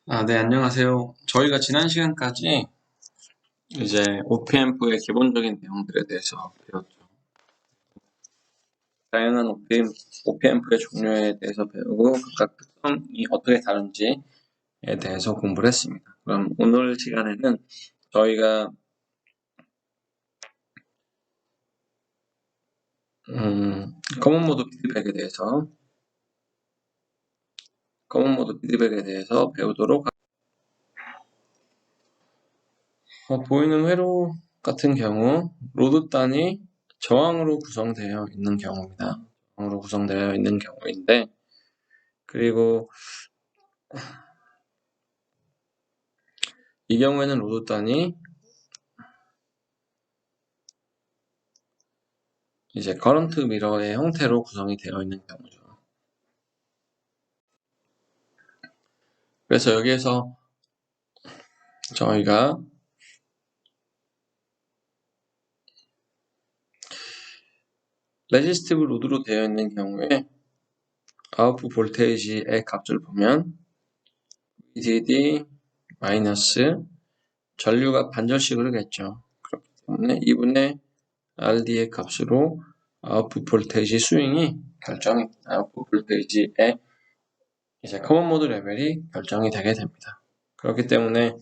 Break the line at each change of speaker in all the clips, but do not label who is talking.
네, 안녕하세요. 저희가 지난 시간까지 이제 OPM프의 기본적인 내용들에 대해서 배웠죠. 다양한 OPM프의 종류에 대해서 배우고 각각 특성이 어떻게 다른지에 대해서 공부를 했습니다. 그럼 오늘 시간에는 저희가 커먼 모드 피드백에 대해서 배우도록 보이는 회로 같은 경우 로드 단이 저항으로 구성되어 있는 경우입니다. 저항으로 구성되어 있는 경우인데, 그리고 이 경우에는 로드 단이 이제 커런트 미러의 형태로 구성이 되어 있는 경우죠. 그래서 여기에서 저희가 레지스티브 로드로 되어 있는 경우에 아웃풋 볼테이지의 값을 보면 VDD 마이너스 전류가 반절씩 흐르겠죠. 그렇기 때문에 2분의 RD의 값으로 아웃풋 볼테이지 스윙이 아웃풋 볼테이지의 이제 커먼 모드 레벨이 결정이 되게 됩니다. 그렇기 때문에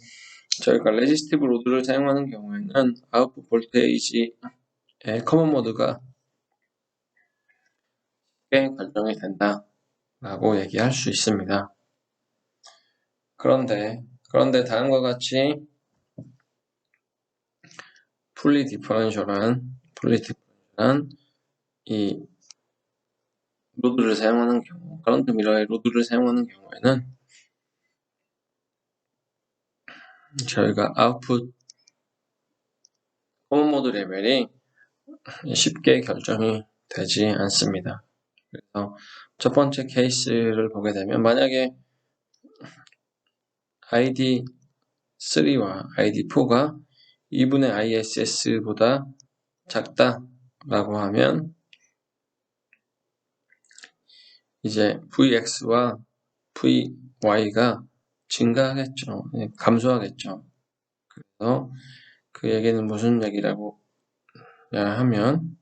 저희가 레지스티브 로드를 사용하는 경우에는 아웃풋 볼테이지의 커먼 모드가 쉽게 결정이 된다라고 얘기할 수 있습니다. 그런데 다음과 같이 풀리 디퍼런셜한 이 로드를 사용하는 경우, 커런트 미러의 로드를 사용하는 경우에는 저희가 아웃풋 커먼 모드 레벨이 쉽게 결정이 되지 않습니다. 그래서 첫 번째 케이스를 보게 되면 만약에 ID3와 ID4가 2분의 ISS보다 작다라고 하면 이제 Vx와 Vy가 증가하겠죠. 감소하겠죠. 그래서 그 얘기는 무슨 얘기라고 하면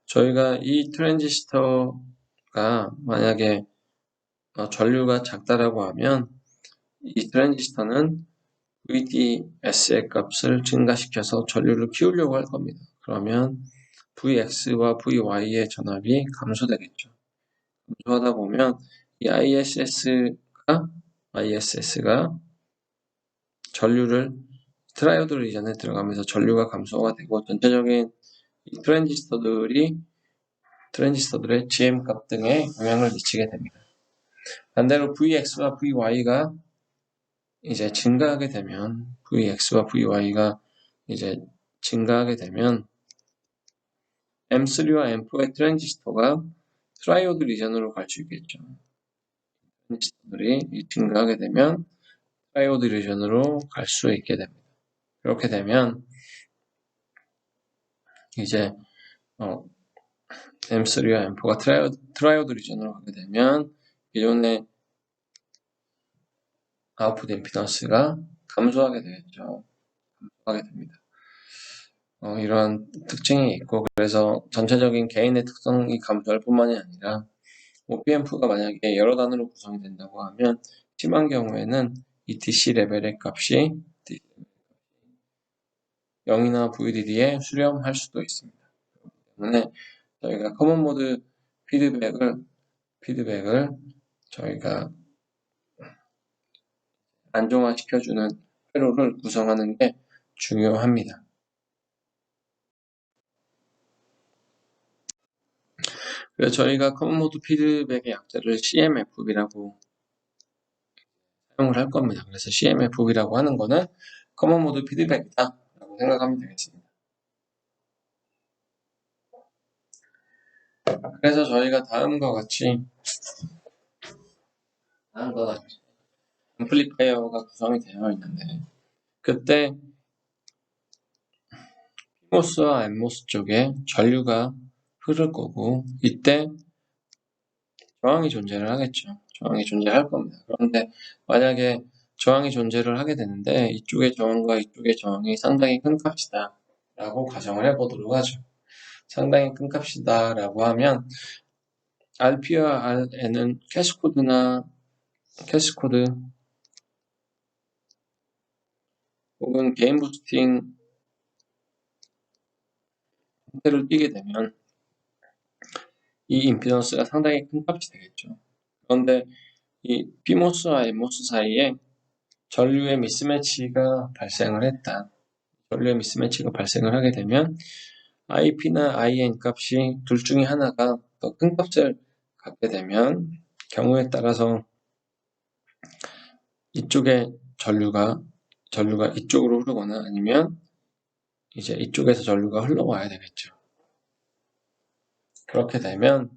저희가 이 트랜지스터가 만약에 전류가 작다라고 하면 이 트랜지스터는 VDS의 값을 증가시켜서 전류를 키우려고 할 겁니다. 그러면 Vx와 Vy의 전압이 감소되겠죠. 감소하다 보면 이 ISS가 전류를 트라이오드 리전에 들어가면서 전류가 감소가 되고 전체적인 이 트랜지스터들의 GM 값 등에 영향을 미치게 됩니다. 반대로 Vx와 Vy가 이제 증가하게 되면 M3와 M4의 트랜지스터가 트라이오드 리전으로 갈 수 있겠죠. 트랜지스터들이 증가하게 되면 트라이오드 리전으로 갈 수 있게 됩니다. 그렇게 되면 이제 M3와 M4가 트라이오드 리전으로 가게 되면 기존의 아웃풋 임피던스가 감소하게 되겠죠. 감소하게 됩니다. 이러한 특징이 있고, 그래서 전체적인 개인의 특성이 감소할 뿐만이 아니라 OPM프가 만약에 여러 단으로 구성이 된다고 하면 심한 경우에는 이 DC 레벨의 값이 0이나 VDD에 수렴할 수도 있습니다. 때문에 저희가 커먼 모드 피드백을 저희가 안정화시켜주는 회로를 구성하는 게 중요합니다. 그래서 저희가 커먼 모드 피드백의 약자를 CMFB라고 사용을 할 겁니다. 그래서 CMFB라고 하는 거는 커먼 모드 피드백이다 라고 생각하면 되겠습니다. 그래서 저희가 다음과 같이 앰플리파이어가 구성이 되어 있는데, 그때 PMOS와 NMOS 쪽에 전류가 흐를 거고, 이때 저항이 존재를 하겠죠. 저항이 존재할 겁니다. 그런데 만약에 저항이 존재를 하게 되는데 이쪽의 저항과 이쪽의 저항이 상당히 큰 값이다 라고 가정을 해보도록 하죠. 상당히 큰 값이다 라고 하면 RP와 RN은 캐시코드 혹은 게인 부스팅 형태를 띄게 되면 이 임피던스가 상당히 큰 값이 되겠죠. 그런데 이 PMOS와 NMOS 사이에 전류의 미스매치가 발생을 했다. 전류의 미스매치가 발생을 하게 되면 IP나 IN 값이 둘 중에 하나가 더 큰 값을 갖게 되면 경우에 따라서 이쪽에 전류가 이쪽으로 흐르거나 아니면 이제 이쪽에서 전류가 흘러와야 되겠죠. 그렇게 되면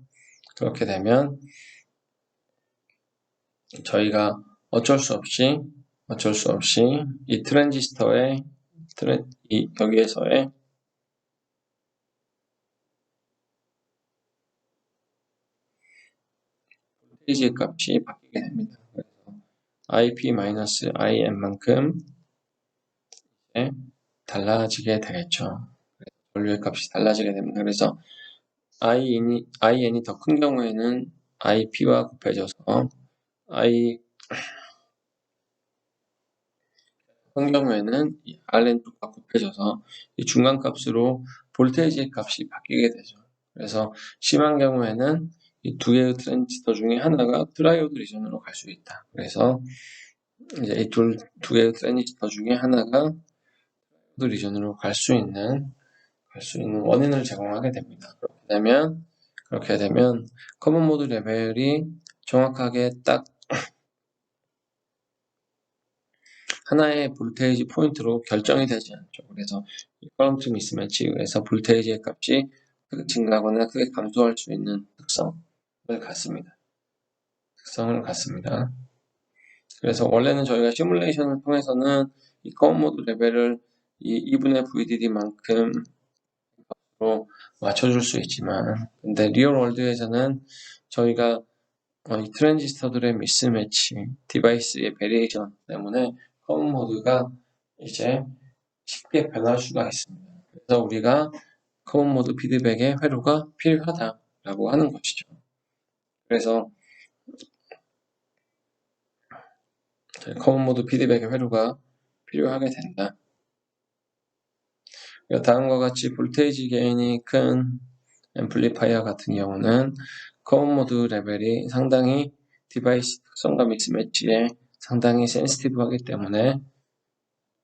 저희가 어쩔 수 없이 이 트랜지스터의 여기에서의 볼테이지 값이 바뀌게 됩니다. 그래서 IP-IN만큼 달라지게 되겠죠. 전류의 값이 달라지게 됩니다. 그래서 IN이 더 큰 경우에는 IP와 곱해져서 큰 경우에는 이 RN 쪽과 곱해져서 이 중간값으로 볼테이지 값이 바뀌게 되죠. 그래서 심한 경우에는 이 두 개의 트랜지스터 중에 하나가 트라이오드 리전으로 갈 수 있다. 그래서 이제 이 두 개의 트랜지스터 중에 하나가 트라이오드 리전으로 갈 수 있는 원인을 제공하게 됩니다. 그렇게 되면 커먼 모드 레벨이 정확하게 딱 하나의 볼테이지 포인트로 결정이 되지 않죠. 그래서 이 커런트 미스매치에서 볼테이지의 값이 크게 증가하거나 크게 감소할 수 있는 특성을 갖습니다. 그래서 원래는 저희가 시뮬레이션을 통해서는 이 커먼 모드 레벨을 이 2분의 VDD만큼 맞춰줄 수 있지만, 근데 리얼 월드에서는 저희가 이 트랜지스터들의 미스매치, 디바이스의 베리에이션 때문에 커먼 모드가 이제 쉽게 변할 수가 있습니다. 그래서 우리가 커먼 모드 피드백의 회로가 필요하다라고 하는 것이죠. 그래서 커먼 모드 피드백의 회로가 필요하게 된다. 다음과 같이 볼테이지 게인이 큰 앰플리파이어 같은 경우는 커먼 모드 레벨이 상당히 디바이스 특성과 미스매치에 상당히 센시티브하기 때문에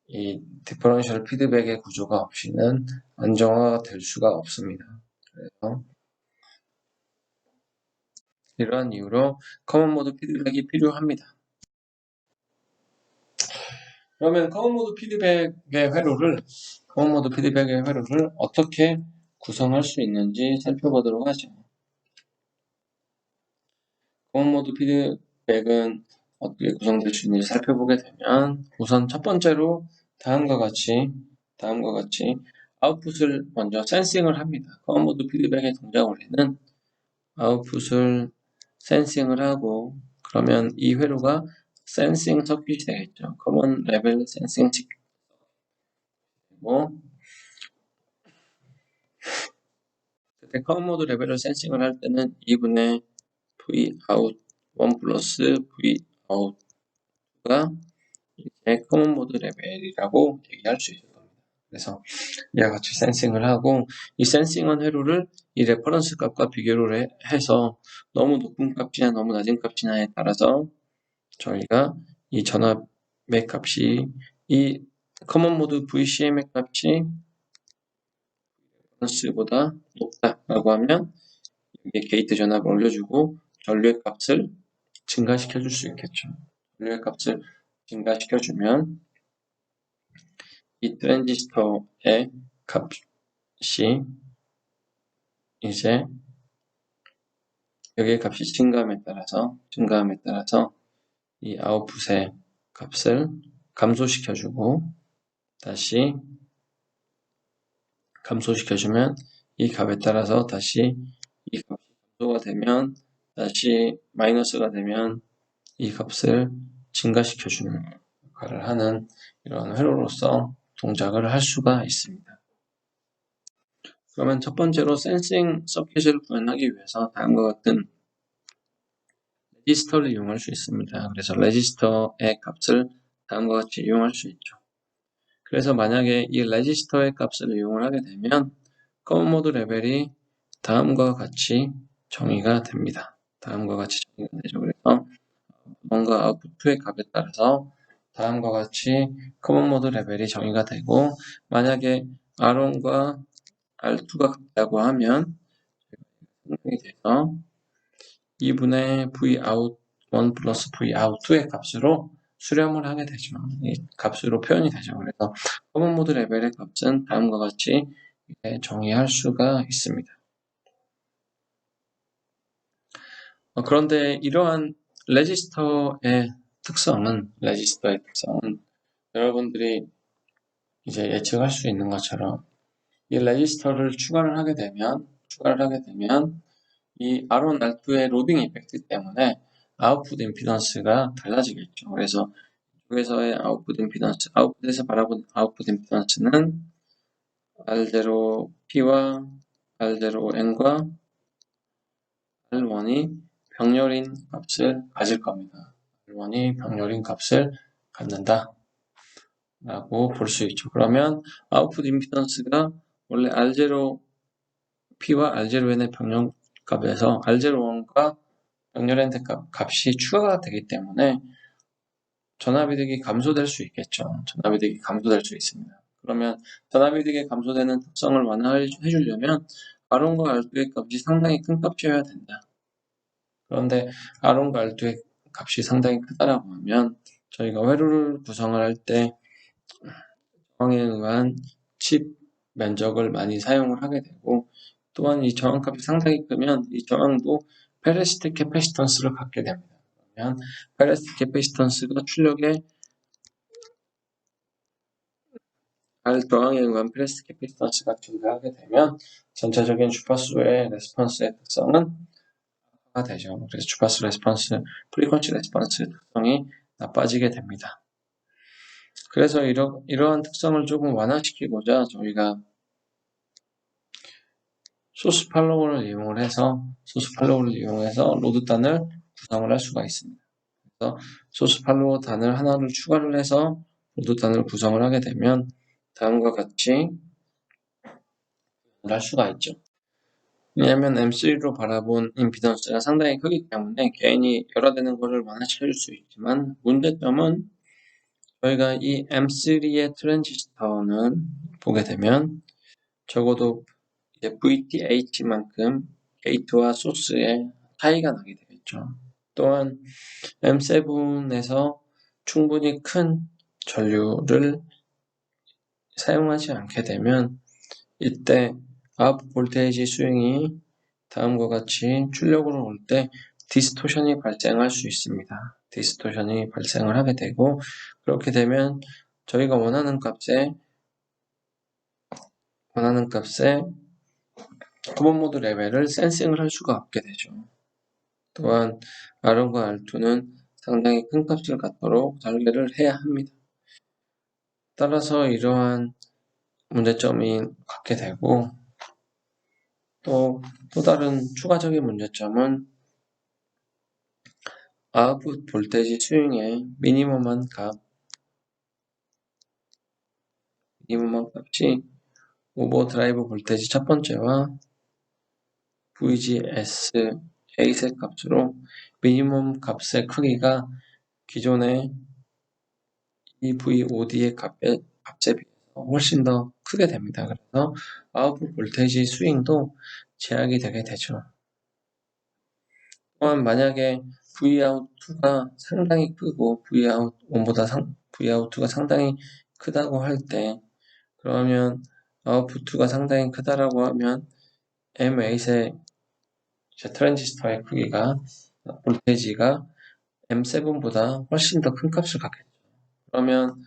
이 디퍼런셜 피드백의 구조가 없이는 안정화가 될 수가 없습니다. 그래서 이러한 이유로 커먼 모드 피드백이 필요합니다. 그러면 커먼 모드 피드백의 회로를 어떻게 구성할 수 있는지 살펴보도록 하죠. 커먼 모드 피드백은 어떻게 구성될 수 있는지 살펴보게 되면 우선 첫 번째로 다음과 같이 아웃풋을 먼저 센싱을 합니다. 커먼 모드 피드백의 동작 원리는 아웃풋을 센싱을 하고 그러면 이 회로가 센싱 서킷이 되겠죠. 커먼 레벨 센싱 되고 그때 커먼 모드 레벨을 센싱을 할 때는 2분의 V out 1 플러스 V out가 이제 커먼 모드 레벨이라고 얘기할 수 있을 겁니다. 그래서 이와 같이 센싱을 하고 이 센싱한 회로를 이 레퍼런스 값과 비교를 해서 너무 높은 값이나 너무 낮은 값이냐에 따라서 저희가 이 전압의 값이 이 커먼 모드 VCM의 값이 레퍼런스보다 높다라고 하면 여기에 게이트 전압을 올려주고 전류의 값을 증가시켜 줄 수 있겠죠. 전류의 값을 증가시켜주면 이 트랜지스터의 값이 이제 여기의 값이 증가함에 따라서 이 아웃풋의 값을 감소시켜주고 다시 감소시켜주면 이 값에 따라서 다시 이 값이 감소가 되면 다시 마이너스가 되면 이 값을 증가시켜주는 역할을 하는 이런 회로로서 동작을 할 수가 있습니다. 그러면 첫 번째로 센싱 서킷을 구현하기 위해서 다음과 같은 레지스터를 이용할 수 있습니다. 그래서 레지스터의 값을 다음과 같이 이용할 수 있죠. 그래서 만약에 이 레지스터의 값을 이용을 하게 되면 커먼 모드 레벨이 다음과 같이 정의가 됩니다. 다음과 같이 정의가 되죠. 그래서 뭔가 아웃풋의 값에 따라서 다음과 같이 커먼 모드 레벨이 정의가 되고, 만약에 R1과 R2가 같다고 하면 생성이 돼서 2분의 Vout1 플러스 Vout2의 값으로 수렴을 하게 되죠. 이 값으로 표현이 되죠. 그래서 커먼 모드 레벨의 값은 다음과 같이 정의할 수가 있습니다. 그런데 이러한 레지스터의 특성은 여러분들이 이제 예측할 수 있는 것처럼 이 레지스터를 추가를 하게 되면 이 R1, R2의 로딩 이펙트 때문에 아웃풋 임피던스가 달라지겠죠. 그래서 이쪽에서의 아웃풋에서 바라본 아웃풋 임피던스는 R0P와 R0N과 R1이 병렬인 값을 가질 겁니다. R1이 병렬인 값을 갖는다 라고 볼 수 있죠. 그러면 아웃풋 임피던스가 원래 R0P와 R0N의 병렬 값에서 R01과 병렬 값이 추가가 되기 때문에 전압이득이 감소될 수 있겠죠. 전압이득이 감소될 수 있습니다. 그러면 전압이득이 감소되는 특성을 완화해 주려면 R1과 R2의 값이 상당히 큰 값이어야 된다. 그런데 R1과 R2의 값이 상당히 크다라고 하면 저희가 회로를 구성을 할 때 저항에 의한 칩 면적을 많이 사용을 하게 되고, 또한 이 저항값이 상당히 크면 이 저항도 페레스틱 캐패시턴스를 갖게 됩니다. 그러면 페레스틱 캐패시턴스가 출력의 저항에 의한 페레스틱 캐패시턴스가 증가하게 되면 전체적인 주파수의 레스폰스의 특성은 가 되죠. 그래서 주파수 레스폰스, 프리퀀시 레스폰스 특성이 나빠지게 됩니다. 그래서 이러한 특성을 조금 완화시키고자 저희가 소스 팔로워를 이용해서 로드 단을 구성을 할 수가 있습니다. 그래서 소스 팔로워 단을 하나를 추가를 해서 로드 단을 구성을 하게 되면 다음과 같이 할 수가 있죠. 왜냐하면 M3로 바라본 임피던스가 상당히 크기 때문에 개인이 열화되는 것을 완화시켜줄 수 있지만, 문제점은 저희가 이 M3의 트랜지스터는 보게 되면 적어도 이제 VTH만큼 게이트와 소스에 차이가 나게 되겠죠. 또한 M7에서 충분히 큰 전류를 사용하지 않게 되면 이때 아웃 볼테이지 스윙이 다음과 같이 출력으로 올 때 디스토션이 발생할 수 있습니다. 디스토션이 발생을 하게 되고, 그렇게 되면 저희가 원하는 값에 커먼 모드 레벨을 센싱을 할 수가 없게 되죠. 또한 R1과 R2는 상당히 큰 값을 갖도록 설계를 해야 합니다. 따라서 이러한 문제점이 갖게 되고, 또 다른 추가적인 문제점은 아웃풋 볼테이지 스윙의 미니멈한 값이 오버드라이브 볼테이지 첫 번째와 VGS A셋 값으로 미니멈 값의 크기가 기존의 EVOD의 값에 비해서 훨씬 더 크게 됩니다. 그래서 아웃풋 볼테이지 스윙도 제약이 되게 되죠. 또한 만약에 Vout2가 상당히 크고 Vout1보다 상당히 크다고 할 때, 그러면 아웃풋2가 상당히 크다라고 하면 M8의 트랜지스터의 크기가 볼테이지가 M7보다 훨씬 더 큰 값을 갖겠죠. 그러면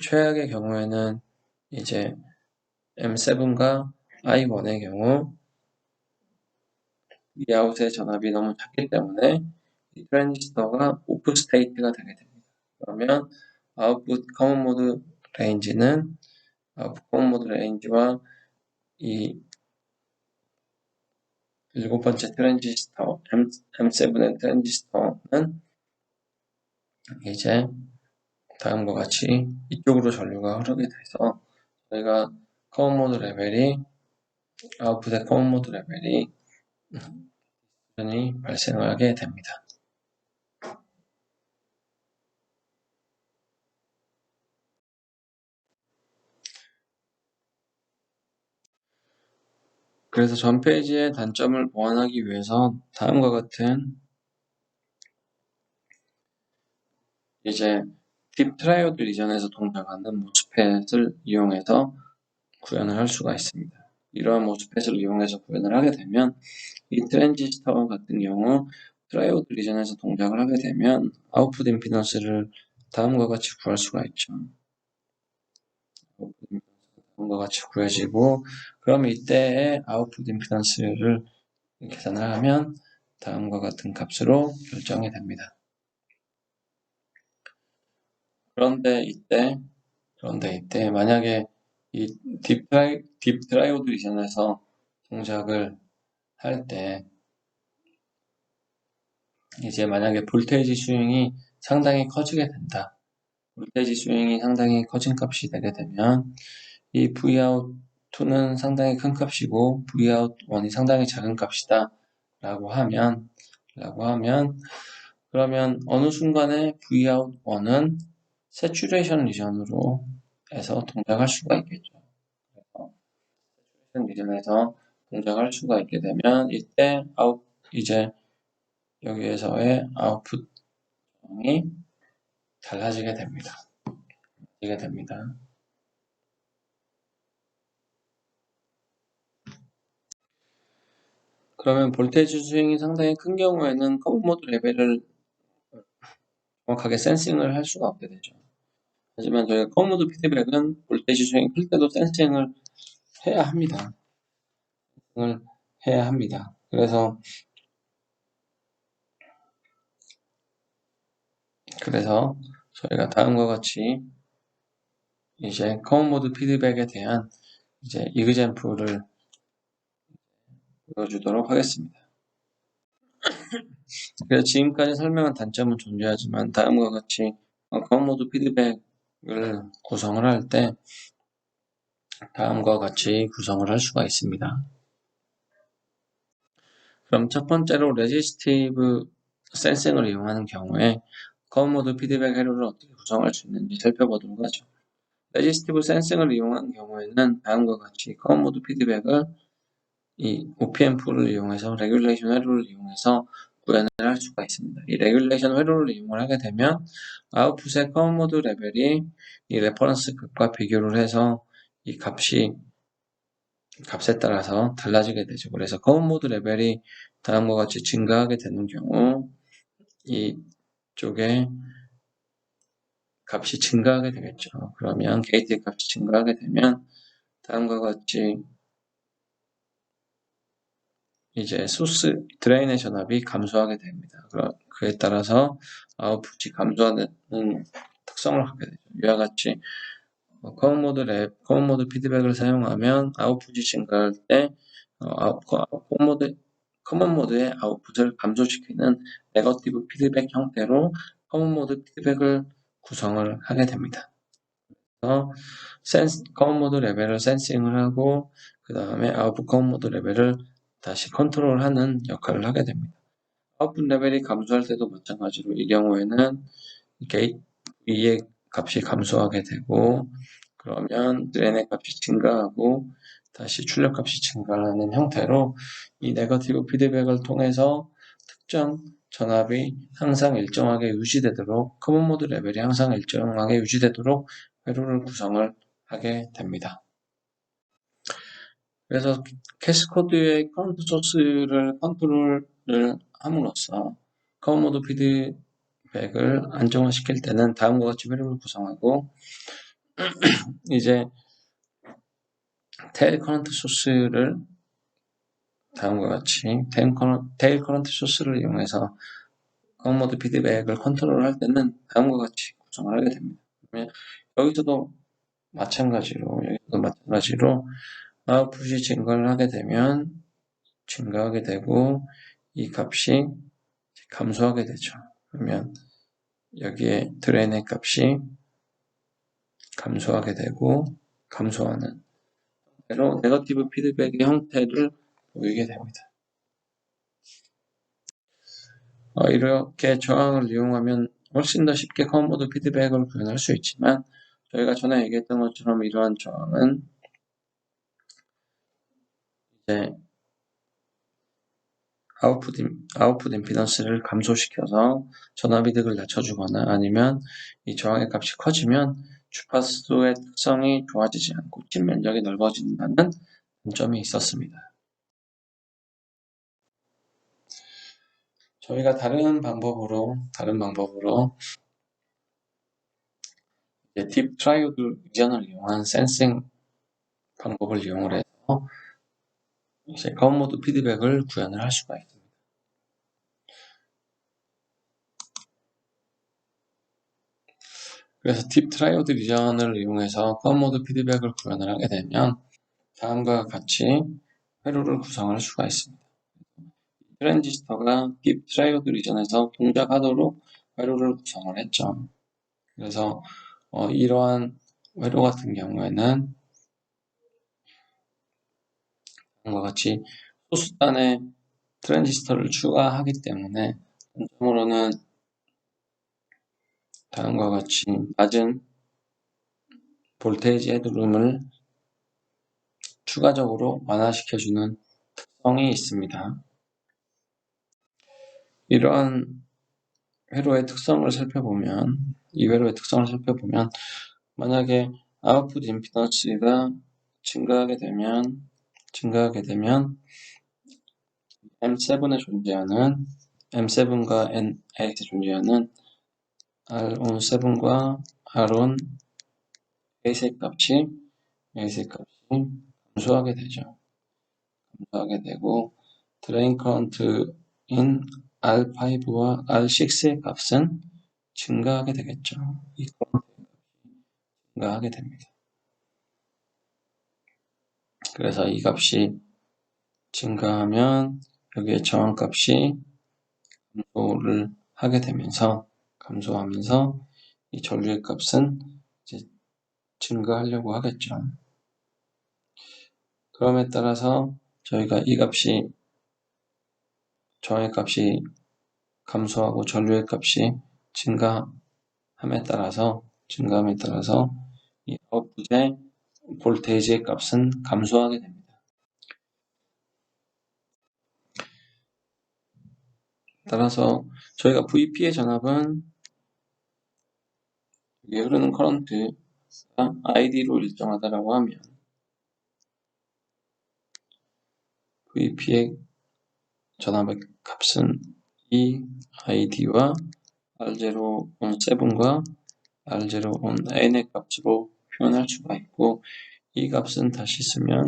최악의 경우에는 이제 M7과 I1의 경우 Vout의 전압이 너무 작기 때문에 이 트랜지스터가 오프 스테이트가 되게 됩니다. 그러면 아웃풋 커먼 모드 레인지는 아웃풋 커먼 모드 레인지와 이 7번째 트랜지스터 M7의 트랜지스터는 이제 다음과 같이 이쪽으로 전류가 흐르게 돼서 저희가 커먼 모드 레벨이 아웃풋의 커먼 모드 레벨이 발생하게 됩니다. 그래서 전 페이지의 단점을 보완하기 위해서 다음과 같은 이제 딥 트라이오드 리전에서 동작하는 모스펫을 이용해서 구현을 할 수가 있습니다. 이러한 모스펫을 이용해서 구현을 하게 되면 이 트랜지스터 같은 경우 트라이오드 리전에서 동작을 하게 되면 아웃풋 임피던스를 다음과 같이 구할 수가 있죠. 다음과 같이 구해지고 그럼 이때의 아웃풋 임피던스를 계산을 하면 다음과 같은 값으로 결정이 됩니다. 그런데 이때 만약에 이 딥 드라이오드 리전에서 동작을 할 때 이제 만약에 볼테이지 스윙이 상당히 커지게 된다. 볼테이지 스윙이 상당히 커진 값이 되게 되면 이 Vout2는 상당히 큰 값이고 Vout1이 상당히 작은 값이다 라고 하면 그러면 어느 순간에 Vout1은 새추레이션 리전으로 해서 동작할 수가 있겠죠. 그래서 새추레이션 리전에서 동작할 수가 있게 되면 이때 이제 여기에서의 아웃풋이 달라지게 됩니다. 그러면 볼테이지 스윙이 상당히 큰 경우에는 커먼 모드 레벨을 정확하게 센싱을 할 수가 없게 되죠. 하지만 저희가 커먼 모드 피드백은 볼테이지 스윙이 클 때도 센싱을 해야 합니다. 그래서 저희가 다음과 같이 이제 커먼 모드 피드백에 대한 이제 이그젬플을 보여주도록 하겠습니다. 그래서 지금까지 설명한 단점은 존재하지만 다음과 같이 커먼 모드 피드백을 구성을 할 때 다음과 같이 구성을 할 수가 있습니다. 그럼 첫 번째로 레지스티브 센싱을 이용하는 경우에 커먼 모드 피드백 회로를 어떻게 구성할 수 있는지 살펴보도록 하죠. 레지스티브 센싱을 이용하는 경우에는 다음과 같이 커먼 모드 피드백을 이 OPM 풀을 이용해서 레귤레이션 회로를 이용해서 구현을 할 수가 있습니다. 이 레귤레이션 회로를 이용을 하게 되면 아웃풋의 커먼 모드 레벨이 이 레퍼런스 값과 비교를 해서 이 값에 따라서 달라지게 되죠. 그래서 커먼 모드 레벨이 다음과 같이 증가하게 되는 경우 이쪽에 값이 증가하게 되겠죠. 그러면 게이트의 값이 증가하게 되면 다음과 같이 이제 소스 드레인의 전압이 감소하게 됩니다. 그에 따라서 아웃풋이 감소하는 특성을 갖게 되죠. 이와 같이 커먼 모드 피드백을 사용하면 아웃풋이 증가할 때 커먼 모드의 아웃풋을 감소시키는 네거티브 피드백 형태로 커먼 모드 피드백을 구성을 하게 됩니다. 그래서 커먼 모드 레벨을 센싱을 하고 그 다음에 아웃풋 커먼 모드 레벨을 다시 컨트롤하는 역할을 하게 됩니다. 아웃풋 레벨이 감소할 때도 마찬가지로 이 경우에는 V의 값이 감소하게 되고 그러면 드레인의 값이 증가하고 다시 출력 값이 증가하는 형태로 이 네거티브 피드백을 통해서 특정 전압이 항상 일정하게 유지되도록 커먼 모드 레벨이 항상 일정하게 유지되도록 회로를 구성을 하게 됩니다. 그래서 캐스코드의 커런트 소스를 컨트롤을 함으로써 커먼 모드 피드백을 안정화시킬 때는 다음과 같이 회로를 구성하고 이제 테일 커런트 소스를 다음과 같이 테일 커런트 소스를 이용해서 커먼 모드 피드백을 컨트롤할 때는 다음과 같이 구성을 하게 됩니다. 그러면 여기서도 마찬가지로 아웃풋이 증가를 하게 되면 증가하게 되고 이 값이 감소하게 되죠. 그러면 여기에 드레인의 값이 감소하게 되고 감소하는 대로 네거티브 피드백의 형태를 보이게 됩니다. 이렇게 저항을 이용하면 훨씬 더 쉽게 커먼보드 피드백을 구현할 수 있지만 저희가 전에 얘기했던 것처럼 이러한 저항은 이제 아웃풋 임피던스를 감소시켜서 전압이득을 낮춰주거나 아니면 이 저항의 값이 커지면 주파수의 특성이 좋아지지 않고 칩 면적이 넓어진다는 단점이 있었습니다. 저희가 다른 방법으로 딥 트라이오드 리전을 이용한 센싱 방법을 이용을 해서 이제 커먼모드 피드백을 구현을 할 수가 있습니다. 그래서 딥 트라이오드 리전을 이용해서 커먼모드 피드백을 구현을 하게 되면 다음과 같이 회로를 구성할 수가 있습니다. 트랜지스터가 딥 트라이오드 리전에서 동작하도록 회로를 구성을 했죠. 그래서 이러한 회로 같은 경우에는 다음과 같이 소수단에 트랜지스터를 추가하기 때문에 단점으로는 다음과 같이 낮은 볼테이지 헤드룸을 추가적으로 완화시켜주는 특성이 있습니다. 이러한 회로의 특성을 살펴보면 만약에 아웃풋 임피던스가 증가하게 되면 M7과 N8에 존재하는 R-on7과 R-on8의 값이 감소하게 되고 드레인 커런트인 R5와 R6의 값은 증가하게 되겠죠. 이 증가하게 됩니다. 그래서 이 값이 증가하면 여기에 저항값이 감소하면서 이 전류의 값은 이제 증가하려고 하겠죠. 그럼에 따라서 저희가 이 값이 저항의 값이 감소하고 전류의 값이 증가함에 따라서 이 아웃풋의 볼테이지의 값은 감소하게 됩니다. 따라서 저희가 VP의 전압은 여기에 흐르는 커런트가 ID로 일정하다라고 하면 VP의 전압의 값은 이 ID와 R0 on 7과 R0 on N의 값으로 표현할 수가 있고 이 값은 다시 쓰면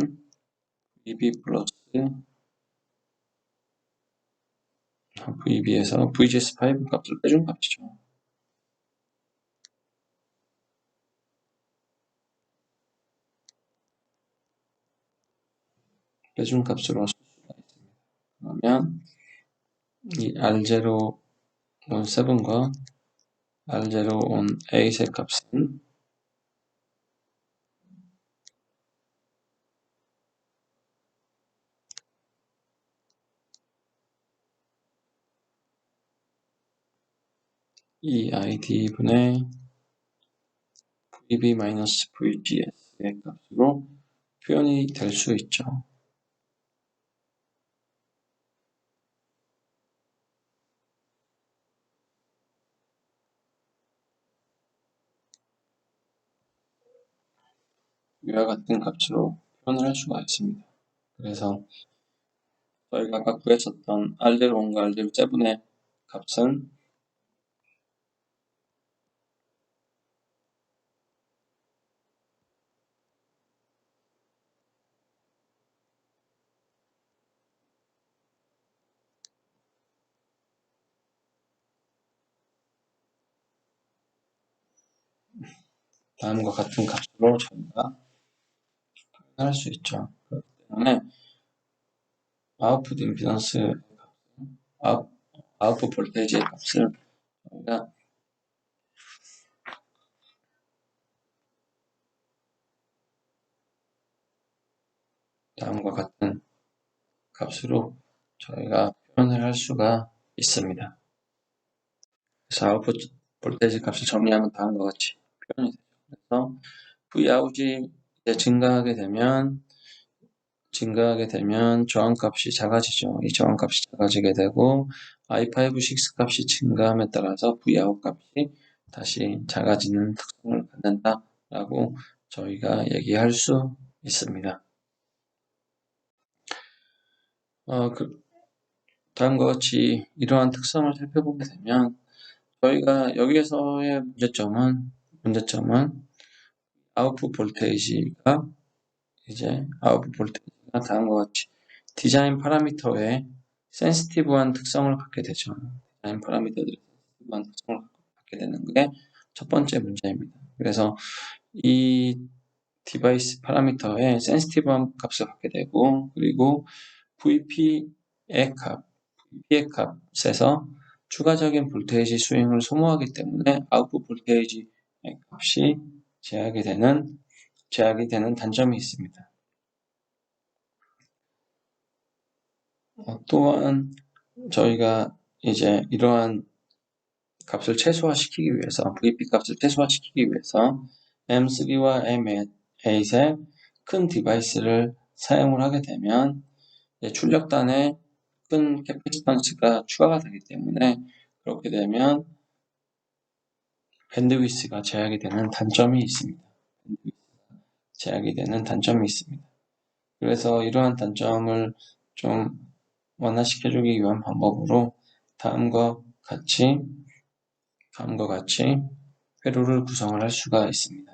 VB 플러스 VB에서 VGS5 값을 빼준 값이죠. 빼준 값으로 쓸 수가 있습니다. 그러면 이 R0 on 7과 R0 on 8의 값은 이 ID분의 VB-VGS의 값으로 표현이 될 수 있죠. 위와 같은 값으로 표현을 할 수가 있습니다. 그래서 저희가 아까 구했었던 R01과 R07의 값은 다음과 같은 값으로 저희가 할 수 있죠. 그렇기 때문에 아웃풋 임피던스, 아웃풋 볼테이지의 값을 저희가 다음과 같은 값으로 저희가 표현을 할 수가 있습니다. 그래서 아웃풋 볼테이지 값을 정리하면 다음과 같이 표현이 되죠. 그래서 Vout이 이제 증가하게 되면 저항값이 작아지죠. 이 저항값이 작아지게 되고 i5, 6 값이 증가함에 따라서 Vout 값이 다시 작아지는 특성을 갖는다라고 저희가 얘기할 수 있습니다. 다음과 같이 이러한 특성을 살펴보게 되면 저희가 여기에서의 문제점은 아웃풋 볼테이지가 다음과 같이 디자인 파라미터의 센시티브한 특성을 갖게 되죠. 디자인 파라미터들의 센시티브한 특성을 갖게 되는 게 첫 번째 문제입니다. 그래서 이 디바이스 파라미터의 센시티브한 값을 갖게 되고, 그리고 VP의 값에서 추가적인 볼테이지 스윙을 소모하기 때문에 아웃풋 볼테이지 값이 제약이 되는 단점이 있습니다. 또한 저희가 이제 이러한 값을 최소화시키기 위해서, VP 값을 최소화시키기 위해서 M3와 M8의 큰 디바이스를 사용을 하게 되면 출력단에 큰 캐패시턴스가 추가가 되기 때문에 그렇게 되면 밴드위스가 제약이 되는 단점이 있습니다. 그래서 이러한 단점을 좀 완화시켜주기 위한 방법으로 다음과 같이 회로를 구성을 할 수가 있습니다.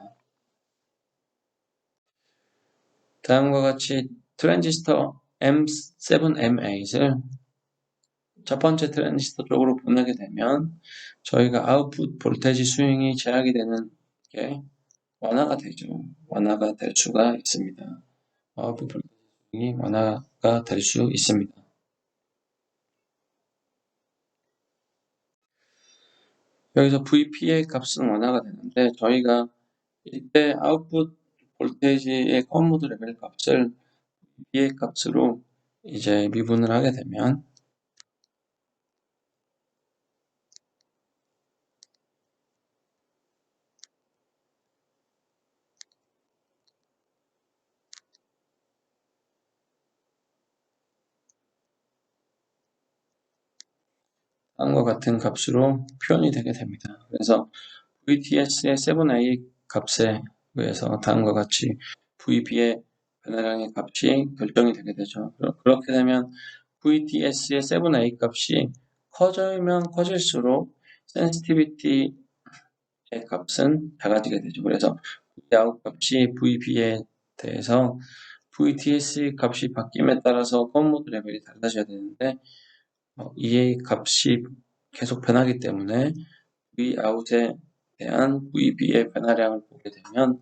다음과 같이 트랜지스터 M7, M8을 첫 번째 트랜지스터 쪽으로 보내게 되면 저희가 아웃풋 볼테이지 스윙이 제약이 되는 게 완화가 되죠. 완화가 될 수가 있습니다. 아웃풋 볼테이지 스윙이 완화가 될 수 있습니다. 여기서 VP의 값은 완화가 되는데 저희가 이때 아웃풋 볼테이지의 컨모드 레벨 값을 VP의 값으로 이제 미분을 하게 되면 다음과 같은 값으로 표현이 되게 됩니다. 그래서 VTS의 7A 값에 의해서 다음과 같이 VB의 변화량의 값이 결정이 되게 되죠. 그렇게 되면 VTS의 7A 값이 커지면 커질수록 센시티비티의 값은 작아지게 되죠. 그래서 Vout 값이 VB에 대해서 VTS 값이 바뀜에 따라서 컨모드 레벨이 달라져야 되는데 EA 값이 계속 변하기 때문에 Vout에 대한 VB의 변화량을 보게 되면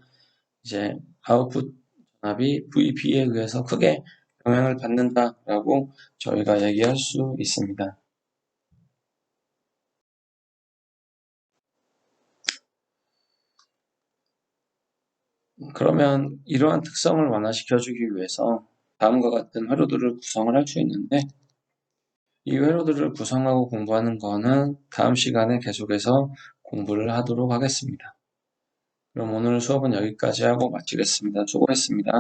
이제 아웃풋 전압이 VB에 의해서 크게 영향을 받는다라고 저희가 얘기할 수 있습니다. 그러면 이러한 특성을 완화시켜주기 위해서 다음과 같은 회로들을 구성을 할 수 있는데 이 회로들을 구성하고 공부하는 거는 다음 시간에 계속해서 공부를 하도록 하겠습니다. 그럼 오늘 수업은 여기까지 하고 마치겠습니다. 수고했습니다.